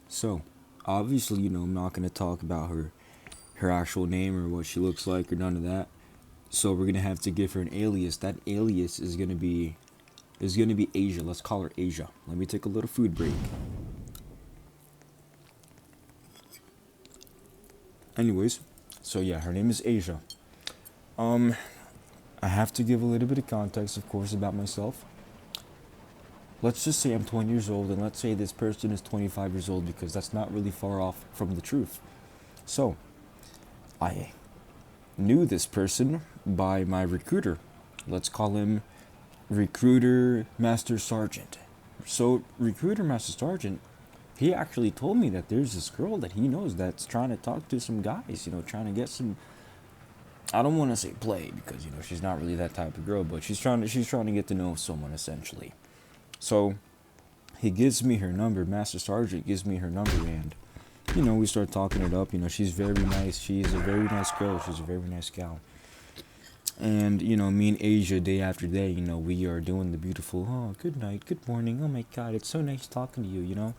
So, obviously, I'm not gonna talk about her actual name or what she looks like or none of that. So we're gonna have to give her an alias. That alias is gonna be Asia. Let's call her Asia. Let me take a little food break. Anyways, so yeah, her name is Asia. Um, I have to give a little bit of context, of course, about myself. Let's just say I'm 20 years old, and let's say this person is 25 years old because that's not really far off from the truth. So, I knew this person by my recruiter. Let's call him Recruiter Master Sergeant. So, Recruiter Master Sergeant, he actually told me that there's this girl that he knows that's trying to talk to some guys, trying to get some. I don't want to say play because she's not really that type of girl, but she's trying to get to know someone essentially. So he gives me her number. Master Sergeant gives me her number, and we start talking it up. She's very nice. She's a very nice girl. She's a very nice gal. And me and Asia, day after day, we are doing the beautiful. Oh, good night, good morning. Oh my God, it's so nice talking to you.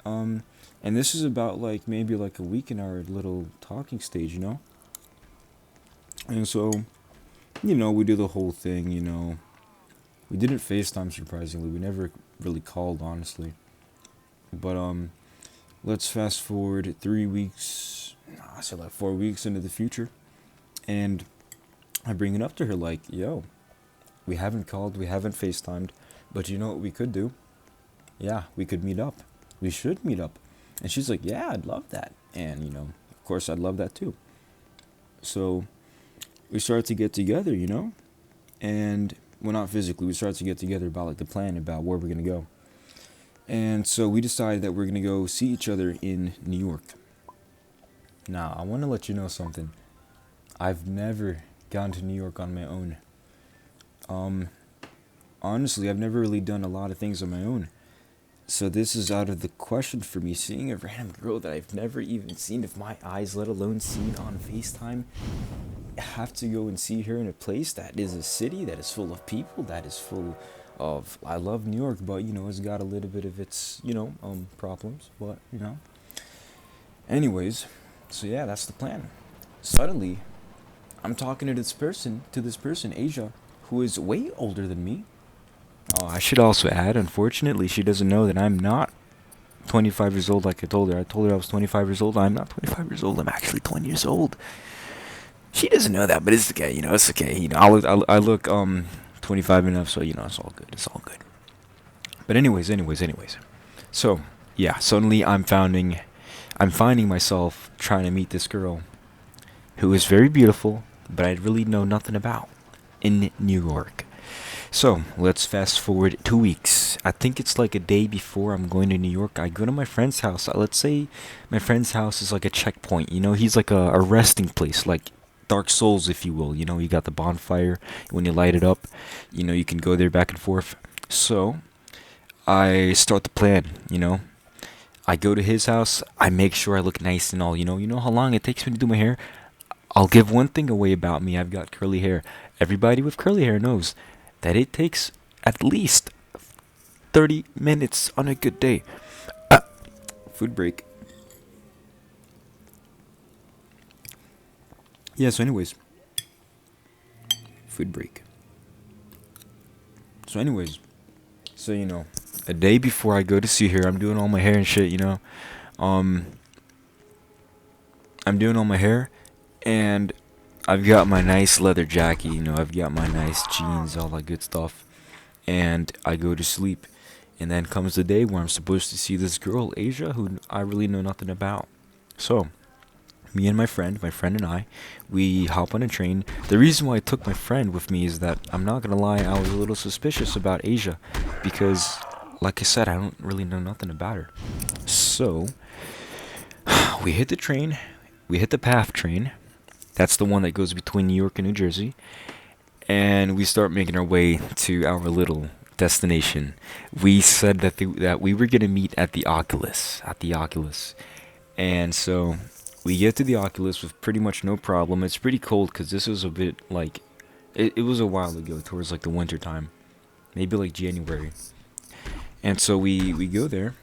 Um, and this is about like maybe like a week in our little talking stage. And so we do the whole thing. We didn't FaceTime surprisingly. We never really called honestly. But let's fast forward 3 weeks. Nah, I said like 4 weeks into the future, and I bring it up to her like, yo, we haven't called, we haven't FaceTimed, but you know what we could do? Yeah, we could meet up. We should meet up. And she's like, yeah, I'd love that. And of course, I'd love that too. So we started to get together, and well, not physically. We started to get together about like the plan about where we're gonna go. And so we decided that we're gonna go see each other in New York. Now, I want to let you know something. I've never gone to New York on my own. Um, Honestly, I've never really done a lot of things on my own. So this is out of the question for me. Seeing a random girl that I've never even seen with my eyes, let alone seen on FaceTime, have to go and see her in a place that is a city that is full of people, that is full of. I love New York, but it's got a little bit of its problems. But anyways, so yeah, that's the plan. Suddenly, I'm talking to this person, Asia, who is way older than me. Oh, I should also add, unfortunately, she doesn't know that I'm not 25 years old like I told her. I told her I was 25 years old. I'm not 25 years old. I'm actually 20 years old. She doesn't know that, but it's okay. It's okay. I look 25 enough, so it's all good. It's all good. But anyways. So yeah, suddenly I'm finding myself trying to meet this girl who is very beautiful, but I really know nothing about in New York. So let's fast forward 2 weeks. I think it's like a day before I'm going to New York. I go to my friend's house. Let's say my friend's house is like a checkpoint. He's like a resting place, like Dark Souls, if you will. You got the bonfire. When you light it up, you can go there back and forth. So I start the plan. I go to his house. I make sure I look nice and all. You know how long it takes me to do my hair. I'll give one thing away about me. I've got curly hair. Everybody with curly hair knows that it takes at least 30 minutes on a good day. Ah, food break. Yeah, so anyways, food break. So anyways, so a day before I go to see her, I'm doing all my hair and shit, Um I'm doing all my hair, and I've got my nice leather jacket, I've got my nice jeans, all that good stuff. And I go to sleep. And then comes the day where I'm supposed to see this girl, Asia, who I really know nothing about. So, me and my friend and I, we hop on a train. The reason why I took my friend with me is that I'm not gonna lie, I was a little suspicious about Asia because, like I said, I don't really know nothing about her. So, we hit the train, we hit the PATH train. That's the one that goes between New York and New Jersey. And we start making our way to our little destination. We said that we were gonna meet at the Oculus, and so we get to the Oculus with pretty much no problem. It's pretty cold because this was a bit like it was a while ago, towards like the winter time, maybe like January. And so we go there,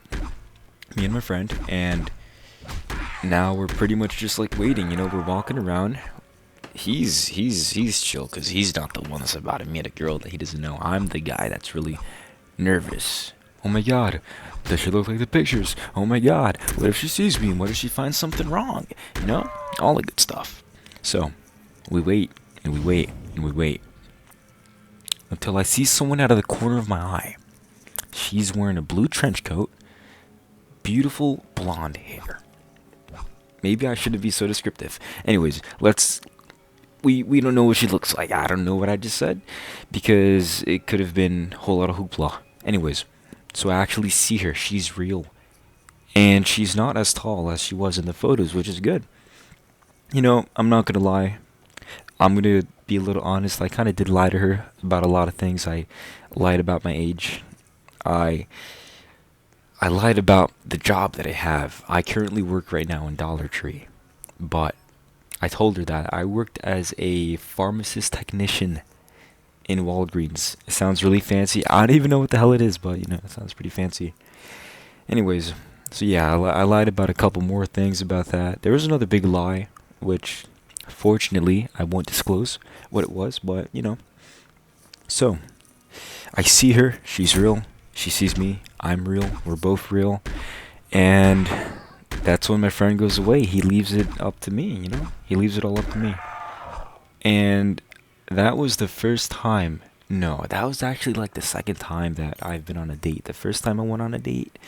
me and my friend, and now we're pretty much just like waiting. You know, we're walking around. He's chill because he's not the one that's about to meet a girl that he doesn't know. I'm the guy that's really nervous. Oh my god, does she look like the pictures? Oh my god, what if she sees me and what if she finds something wrong? You know, all the good stuff. So, we wait and we wait and we wait until I see someone out of the corner of my eye. She's wearing a blue trench coat, beautiful blonde hair. Maybe I shouldn't be so descriptive. Anyways, we don't know what she looks like. I don't know what I just said because it could have been a whole lot of hoopla. Anyways, so I actually see her. She's real. And she's not as tall as she was in the photos, which is good. You know, I'm not going to lie. I'm going to be a little honest. I kind of did lie to her about a lot of things. I lied about my age. I lied about the job that I have. I currently work right now in Dollar Tree. But I told her that I worked as a pharmacist technician in Walgreens. It sounds really fancy. I don't even know what the hell it is, but you know, it sounds pretty fancy. Anyways, so yeah, I lied about a couple more things about that. There was another big lie, which fortunately I won't disclose what it was, but you know. So, I see her. She's real. She sees me. I'm real. We're both real. And that's when my friend goes away. He leaves it up to me, you know? He leaves it all up to me. And that was the first time. No, that was actually like the second time that I've been on a date. The first time I went on a date,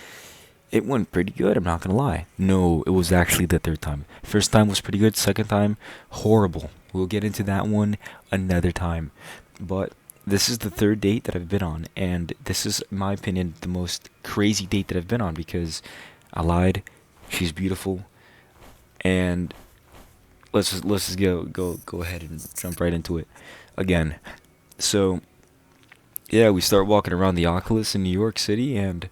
it went pretty good, I'm not gonna lie. No, it was actually the third time. First time was pretty good, second time, horrible. We'll get into that one another time. But this is the third date that I've been on, and this is, in my opinion, the most crazy date that I've been on because I lied. She's beautiful, and let's just go ahead and jump right into it again. So, yeah, we start walking around the Oculus in New York City, and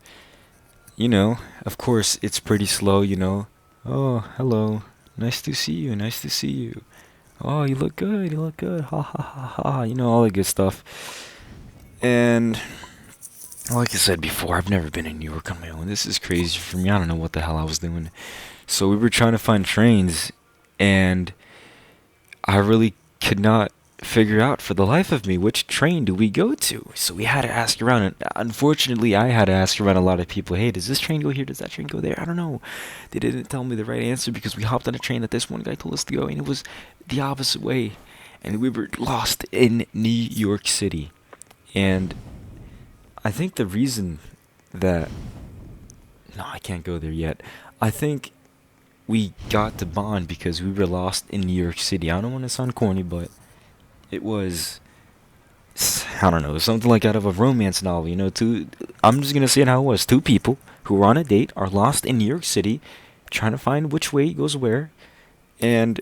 you know, of course, it's pretty slow. You know, oh, hello, nice to see you, nice to see you. Oh, you look good, you look good, ha ha ha ha. You know, all the good stuff. And like I said before, I've never been in New York on my own. This is crazy for me. I don't know what the hell I was doing. So we were trying to find trains, and I really could not figure out for the life of me which train do we go to. So we had to ask around, and unfortunately, I had to ask around a lot of people. Hey, does this train go here? Does that train go there? I don't know. They didn't tell me the right answer because we hopped on a train that this one guy told us to go, and it was the opposite way, and we were lost in New York City. And I think the reason that no, I can't go there yet. I think we got to bond because we were lost in New York City. I don't want to sound corny, but it was, I don't know, something like out of a romance novel. You know, I'm just gonna say it how it was. Two people who were on a date are lost in New York City, trying to find which way goes where, and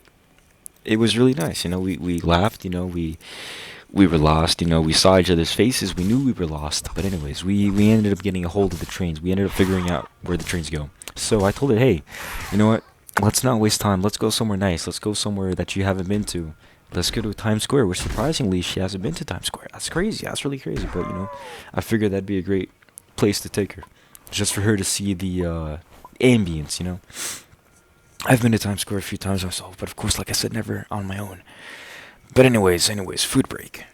it was really nice. You know, we laughed. You know, we were lost. You know, we saw each other's faces. We knew we were lost. But anyways, we ended up getting a hold of the trains. We ended up figuring out where the trains go. So I told her, hey, you know what? Let's not waste time. Let's go somewhere nice. Let's go somewhere that you haven't been to. Let's go to Times Square, which surprisingly she hasn't been to Times Square. That's crazy. That's really crazy. But, you know, I figured that'd be a great place to take her. Just for her to see the ambience, you know. I've been to Times Square a few times myself, but of course, like I said, never on my own. But anyways, food break.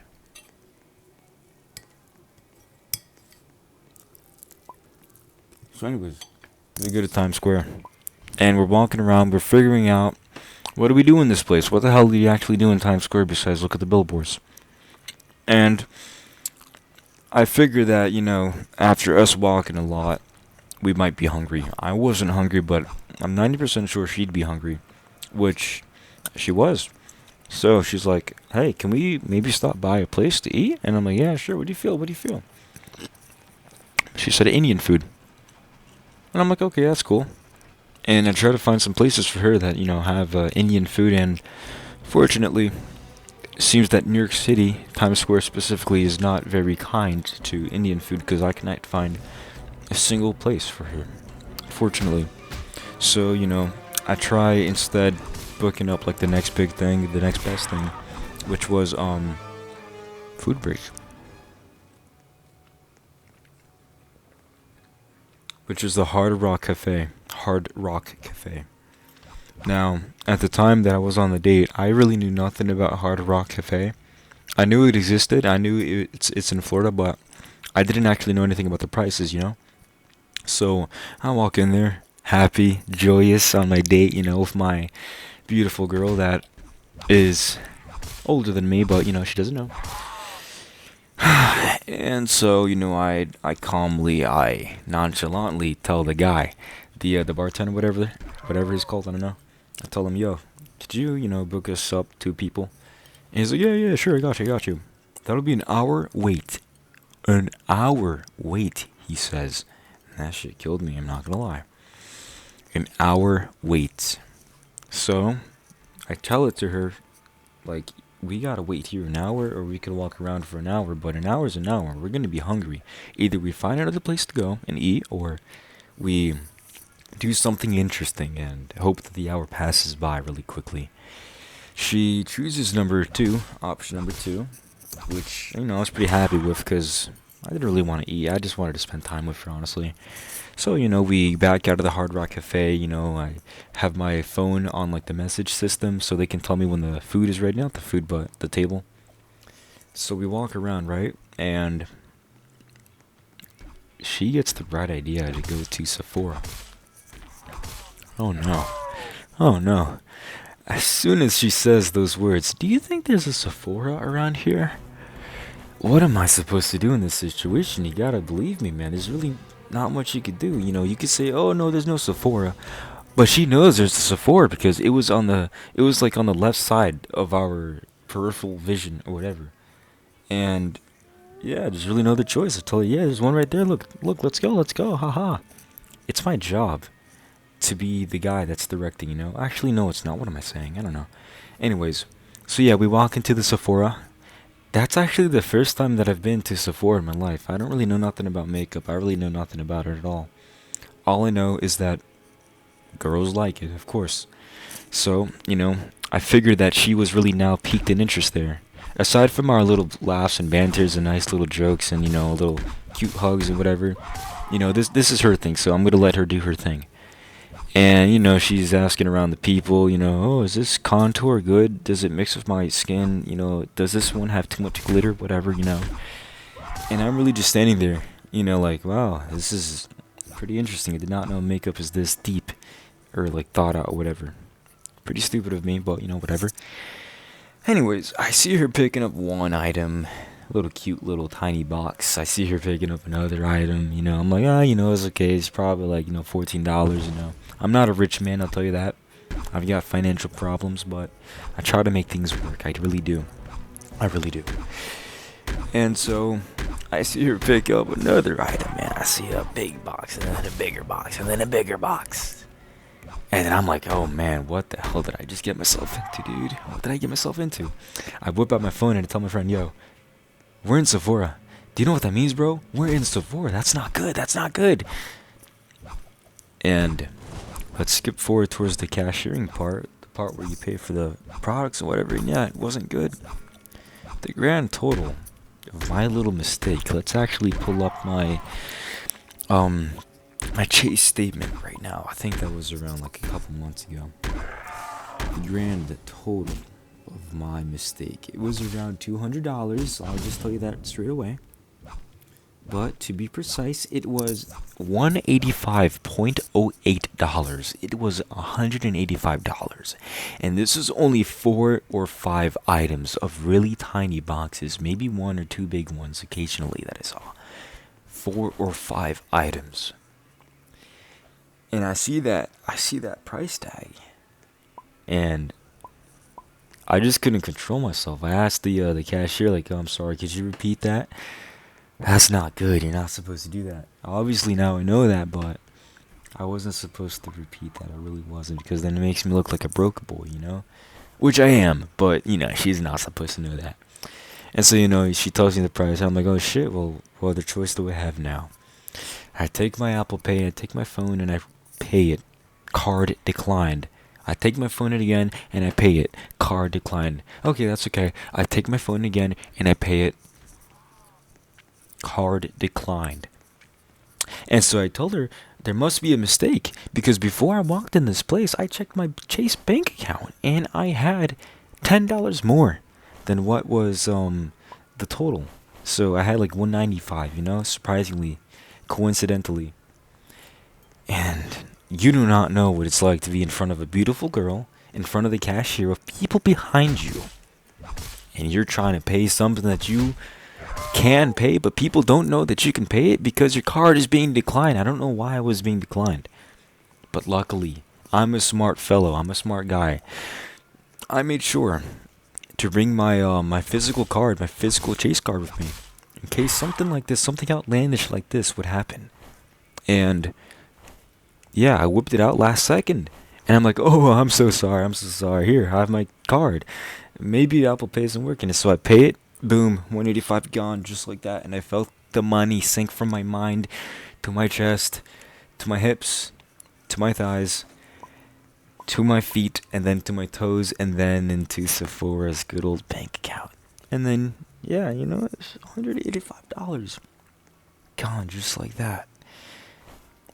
So anyways, we go to Times Square, and we're walking around, we're figuring out, what do we do in this place? What the hell do you actually do in Times Square besides look at the billboards? And I figure that, you know, after us walking a lot, we might be hungry. I wasn't hungry, but I'm 90% sure she'd be hungry, which she was. So she's like, hey, can we maybe stop by a place to eat? And I'm like, yeah, sure. What do you feel? What do you feel? She said Indian food. And I'm like, okay, that's cool. And I try to find some places for her that, you know, have Indian food. And fortunately, it seems that New York City, Times Square specifically, is not very kind to Indian food because I cannot find a single place for her, fortunately. So, you know, I try instead booking up like the next big thing, the next best thing, which was food break. which is the Hard Rock Cafe. Hard Rock Cafe. Now, at the time that I was on the date, I really knew nothing about Hard Rock Cafe. I knew it existed. I knew it's in Florida, but I didn't actually know anything about the prices, you know? So I walk in there, happy, joyous on my date, with my beautiful girl that is older than me, but she doesn't know. And so, I nonchalantly tell the guy, the bartender, whatever he's called, I don't know. I tell him, yo, did you, book us up 2 people? And he's like, yeah, sure, I got you. That'll be an hour wait. An hour wait, he says. And that shit killed me, I'm not gonna lie. An hour wait. So, I tell it to her, like, we gotta wait here an hour, or we could walk around for an hour, but an hour's an hour. We're gonna be hungry. Either we find another place to go and eat, or we do something interesting and hope that the hour passes by really quickly. She chooses option number two, which, I was pretty happy with because I didn't really want to eat. I just wanted to spend time with her, honestly. So, we back out of the Hard Rock Cafe. I have my phone on, like, the message system so they can tell me when the food is ready. Not the food, but the table. So we walk around, right? And she gets the bright idea to go to Sephora. Oh, no. Oh, no. As soon as she says those words, do you think there's a Sephora around here? What am I supposed to do in this situation? You gotta believe me, man. There's really not much you could do. You could say, oh, no, there's no Sephora. But she knows there's a Sephora because it was like on the left side of our peripheral vision or whatever. And yeah, there's really no other choice. I tell her, yeah, there's one right there. Look, let's go, haha. It's my job to be the guy that's directing, Actually, no, it's not. What am I saying? I don't know. Anyways, so yeah, we walk into the Sephora. That's actually the first time that I've been to Sephora in my life. I don't really know nothing about makeup. I really know nothing about it at all. All I know is that girls like it, of course. So, I figured that she was really now piqued in interest there. Aside from our little laughs and banters and nice little jokes and, little cute hugs and whatever, this is her thing, so I'm going to let her do her thing. And, she's asking around the people, oh, is this contour good? Does it mix with my skin? Does this one have too much glitter? Whatever, And I'm really just standing there, like, wow, this is pretty interesting. I did not know makeup is this deep or, like, thought out or whatever. Pretty stupid of me, but, whatever. Anyways, I see her picking up one item, little cute little tiny box. I see her picking up another item, I'm like, it's okay. It's probably like, $14, I'm not a rich man, I'll tell you that. I've got financial problems, but I try to make things work. I really do. And so, I see her pick up another item, man. I see a big box, and then a bigger box, and then a bigger box. And then I'm like, oh man, what the hell did I just get myself into, dude? What did I get myself into? I whip out my phone and I tell my friend, yo, we're in Sephora. Do you know what that means, bro? We're in Sephora. That's not good. And let's skip forward towards the cashiering part, the part where you pay for the products or whatever. And yeah, it wasn't good. The grand total of my little mistake. Let's actually pull up my Chase statement right now. I think that was around like a couple months ago. The grand total of my mistake. It was around $200. I'll just tell you that straight away. But to be precise, it was $185.08. It was $185. And this is only 4 or 5 items of really tiny boxes. Maybe 1 or 2 big ones occasionally that I saw. 4 or 5 items. And I see that price tag. And I just couldn't control myself. I asked the cashier, like, oh, I'm sorry, could you repeat that? That's not good. You're not supposed to do that. Obviously, now I know that, but I wasn't supposed to repeat that. I really wasn't, because then it makes me look like a broke boy, Which I am, but, she's not supposed to know that. And so, she tells me the price. I'm like, oh, shit, well, what other choice do I have now? I take my Apple Pay, I take my phone, and I pay it. Card declined. I take my phone again, and I pay it. Card declined. Okay, that's okay. I take my phone again, and I pay it. Card declined. And so I told her There must be a mistake because before I walked in this place, I checked my Chase bank account and I had $10 more than what was the total. So I had like 195, surprisingly, coincidentally. And you do not know what it's like to be in front of a beautiful girl, in front of the cashier with people behind you. And you're trying to pay something that you can pay, but people don't know that you can pay it because your card is being declined. I don't know why it was being declined. But luckily, I'm a smart fellow. I'm a smart guy. I made sure to bring my physical card, my physical Chase card with me, in case something like this, something outlandish like this would happen. And yeah, I whipped it out last second. And I'm like, oh, I'm so sorry. I'm so sorry. Here, I have my card. Maybe Apple Pay isn't working. So I pay it. Boom, 185 gone, just like that. And I felt the money sink from my mind to my chest, to my hips, to my thighs, to my feet, and then to my toes, and then into Sephora's good old bank account. And then, yeah, it's $185 gone, just like that.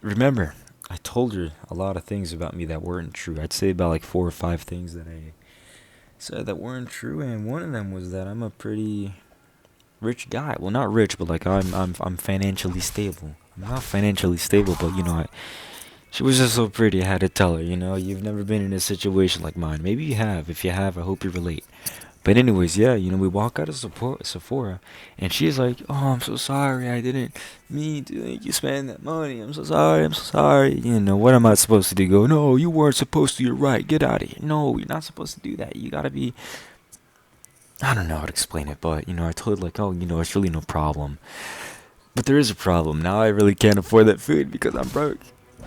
Remember, I told her a lot of things about me that weren't true. I'd say about like 4 or 5 things that I said that weren't true, and one of them was that I'm a pretty rich guy. Well, not rich, but like I'm financially stable. I'm not financially stable, but she was just so pretty. I had to tell her, you've never been in a situation like mine. Maybe you have. If you have, I hope you relate. But anyways, yeah, we walk out of Sephora, and she's like, "Oh, I'm so sorry. I didn't mean to make you spend that money. I'm so sorry. I'm so sorry." What am I supposed to do? Go, "No, you weren't supposed to. You're right. Get out of here." No, you're not supposed to do that. You gotta be. I don't know how to explain it, but I told her like, "Oh, it's really no problem." But there is a problem. Now I really can't afford that food because I'm broke.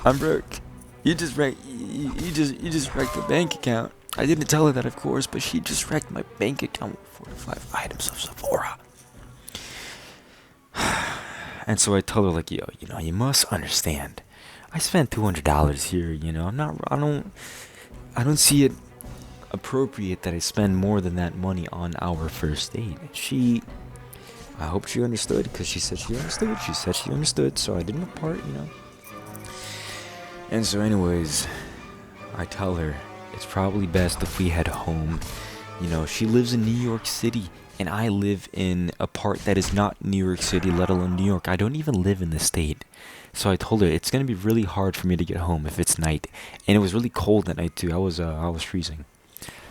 I'm broke. You just wrecked the bank account. I didn't tell her that, of course, but she just wrecked my bank account with 4 to 5 items of Sephora. And so I told her like, yo, you must understand. I spent $200 here. I don't see it appropriate that I spend more than that money on our first date. I hope she understood, because she said she understood. She said she understood, so I didn't part. And so anyways, I tell her it's probably best if we head home. She lives in New York City, and I live in a part that is not New York City, let alone New York. I don't even live in the state. So I told her it's gonna be really hard for me to get home if it's night, and it was really cold that night too. I was freezing.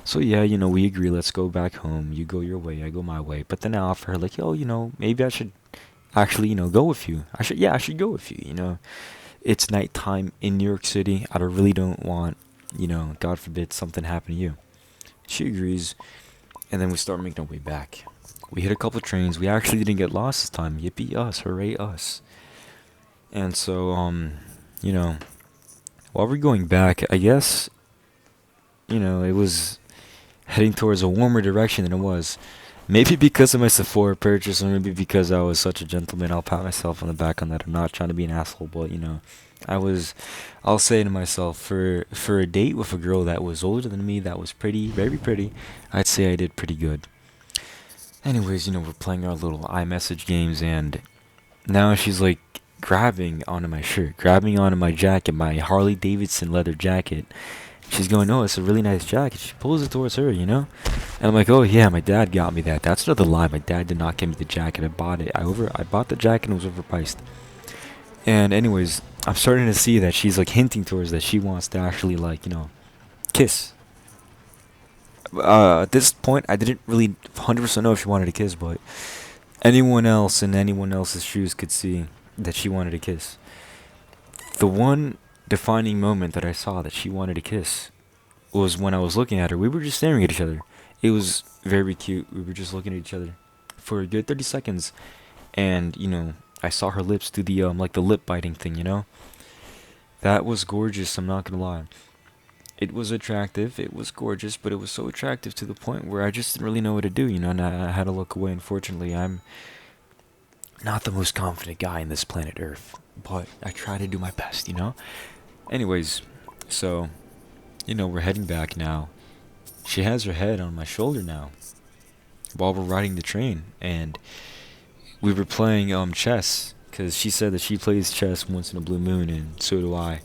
So yeah, we agree. Let's go back home. You go your way, I go my way. But then I offer her like, yo, maybe I should actually, go with you. I should go with you. It's nighttime in New York City. I really don't want, God forbid something happen to you. She agrees, and then we start making our way back. We hit a couple trains. We actually didn't get lost this time. Yippee us, hooray us. And so, while we're going back, I guess, it was heading towards a warmer direction than it was. Maybe because of my Sephora purchase, or maybe because I was such a gentleman. I'll pat myself on the back on that. I'm not trying to be an asshole, but I'll say to myself, for a date with a girl that was older than me, that was pretty, very pretty, I'd say I did pretty good. Anyways, we're playing our little iMessage games, and now she's like grabbing onto my shirt, grabbing onto my jacket, my Harley Davidson leather jacket. She's going, "Oh, it's a really nice jacket." She pulls it towards her, And I'm like, "Oh yeah, my dad got me that." That's another lie. My dad did not get me the jacket. I bought it. I bought the jacket and it was overpriced. And anyways, I'm starting to see that she's like hinting towards that she wants to actually kiss. At this point, I didn't really 100% know if she wanted to kiss, but anyone else in anyone else's shoes could see that she wanted to kiss. The one defining moment that I saw that she wanted to kiss was when I was looking at her. We were just staring at each other. It was very cute. We were just looking at each other for a good 30 seconds, and I saw her lips do the like the lip biting thing. That was gorgeous. I'm not gonna lie. It was attractive. It was gorgeous, but it was so attractive to the point where I just didn't really know what to do. And I had to look away. Unfortunately, I'm not the most confident guy in this planet Earth, but I try to do my best. Anyways, so, we're heading back now. She has her head on my shoulder now while we're riding the train, and we were playing chess, because she said that she plays chess once in a blue moon, and so do I.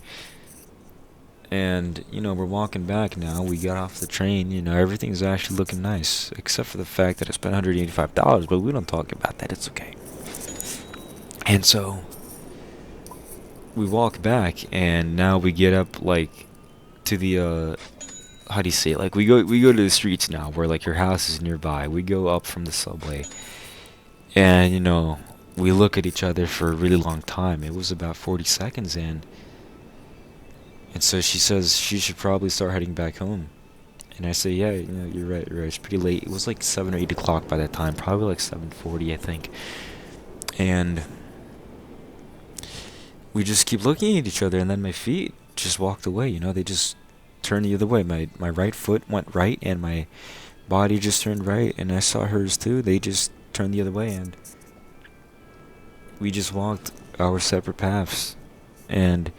And we're walking back now. We got off the train. Everything's actually looking nice, except for the fact that I spent $185. But we don't talk about that. It's okay. And so we walk back, and now we get up like to the how do you say it? Like we go to the streets now, where like your house is nearby. We go up from the subway, and we look at each other for a really long time. It was about 40 seconds, and so she says she should probably start heading back home. And I say, yeah, you're right, you're right. It's pretty late. It was like 7 or 8 o'clock by that time, probably like 7:40, I think. And we just keep looking at each other, and then my feet just walked away. They just turned the other way. My right foot went right, and my body just turned right, and I saw hers too. They just turned the other way, and we just walked our separate paths. And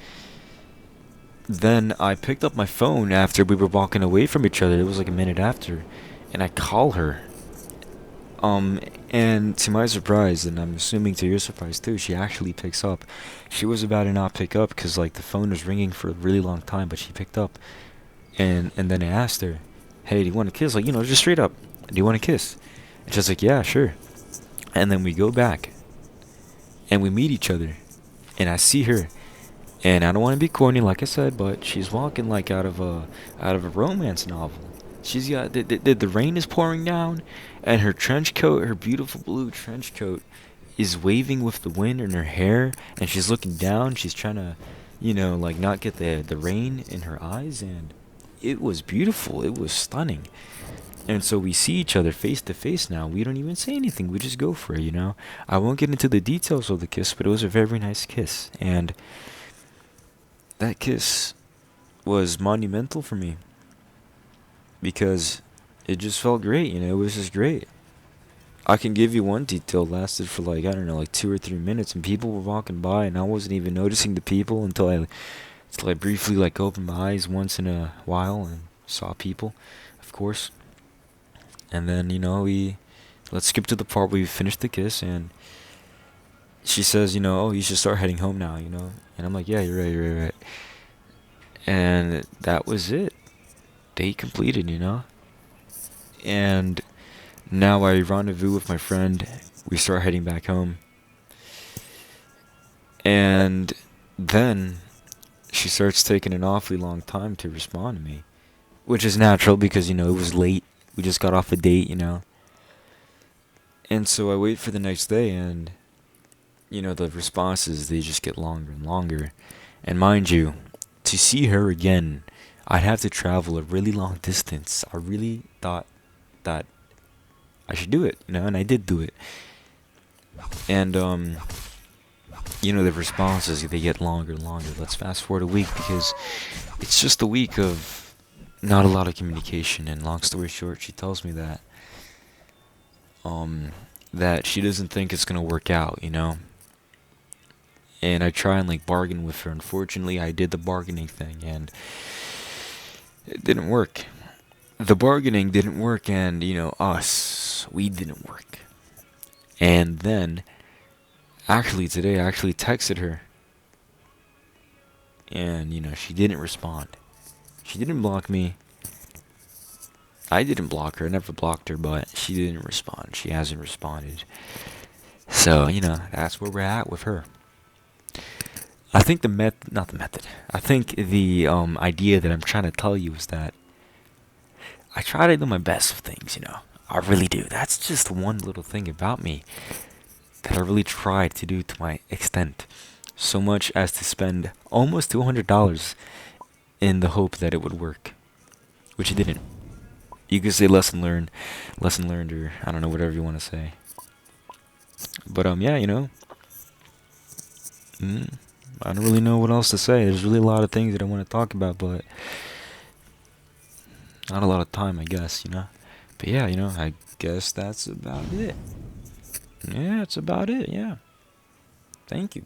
then I picked up my phone after we were walking away from each other. It was like a minute after, and I call her. And to my surprise, and I'm assuming to your surprise too, she actually picks up. She was about to not pick up because like the phone was ringing for a really long time, but she picked up. And then I asked her, "Hey, do you want a kiss?" Like, just straight up. "Do you want a kiss?" And she's like, "Yeah, sure." And then we go back, and we meet each other, and I see her. And I don't want to be corny, like I said, but she's walking like out of a romance novel. She's got the rain is pouring down, and her trench coat, her beautiful blue trench coat, is waving with the wind in her hair, and she's looking down. She's trying to, like not get the rain in her eyes, and it was beautiful. It was stunning. And so we see each other face to face now. We don't even say anything. We just go for it. I won't get into the details of the kiss, but it was a very nice kiss, and that kiss was monumental for me because it just felt great, It was just great. I can give you one detail. It lasted for like, I don't know, like 2 or 3 minutes, and people were walking by, and I wasn't even noticing the people until I briefly like opened my eyes once in a while and saw people, of course. And then let's skip to the part where we finished the kiss, and she says, "Oh, you should start heading home now," And I'm like, "Yeah, you're right, you're right." And that was it. Date completed, And now I rendezvous with my friend. We start heading back home. And then she starts taking an awfully long time to respond to me, which is natural because, it was late. We just got off a date, And so I wait for the next day, and the responses, they just get longer and longer. And mind you, to see her again, I'd have to travel a really long distance. I really thought that I should do it, and I did do it. And the responses, they get longer and longer. Let's fast forward a week because it's just a week of not a lot of communication. And long story short, she tells me that she doesn't think it's gonna work out, And I try and like bargain with her. Unfortunately, I did the bargaining thing, and it didn't work. The bargaining didn't work, and we didn't work. And then, actually today, I actually texted her, and she didn't respond. She didn't block me. I didn't block her. I never blocked her, but she didn't respond. She hasn't responded. So that's where we're at with her. I think not the method. I think the idea that I'm trying to tell you is that I try to do my best with things, I really do. That's just one little thing about me that I really try to do to my extent. So much as to spend almost $200 in the hope that it would work, which it didn't. You could say lesson learned, or I don't know, whatever you want to say. But yeah, I don't really know what else to say. There's really a lot of things that I want to talk about, but not a lot of time, I guess, But yeah, I guess that's about it. Yeah, it's about it, yeah. Thank you.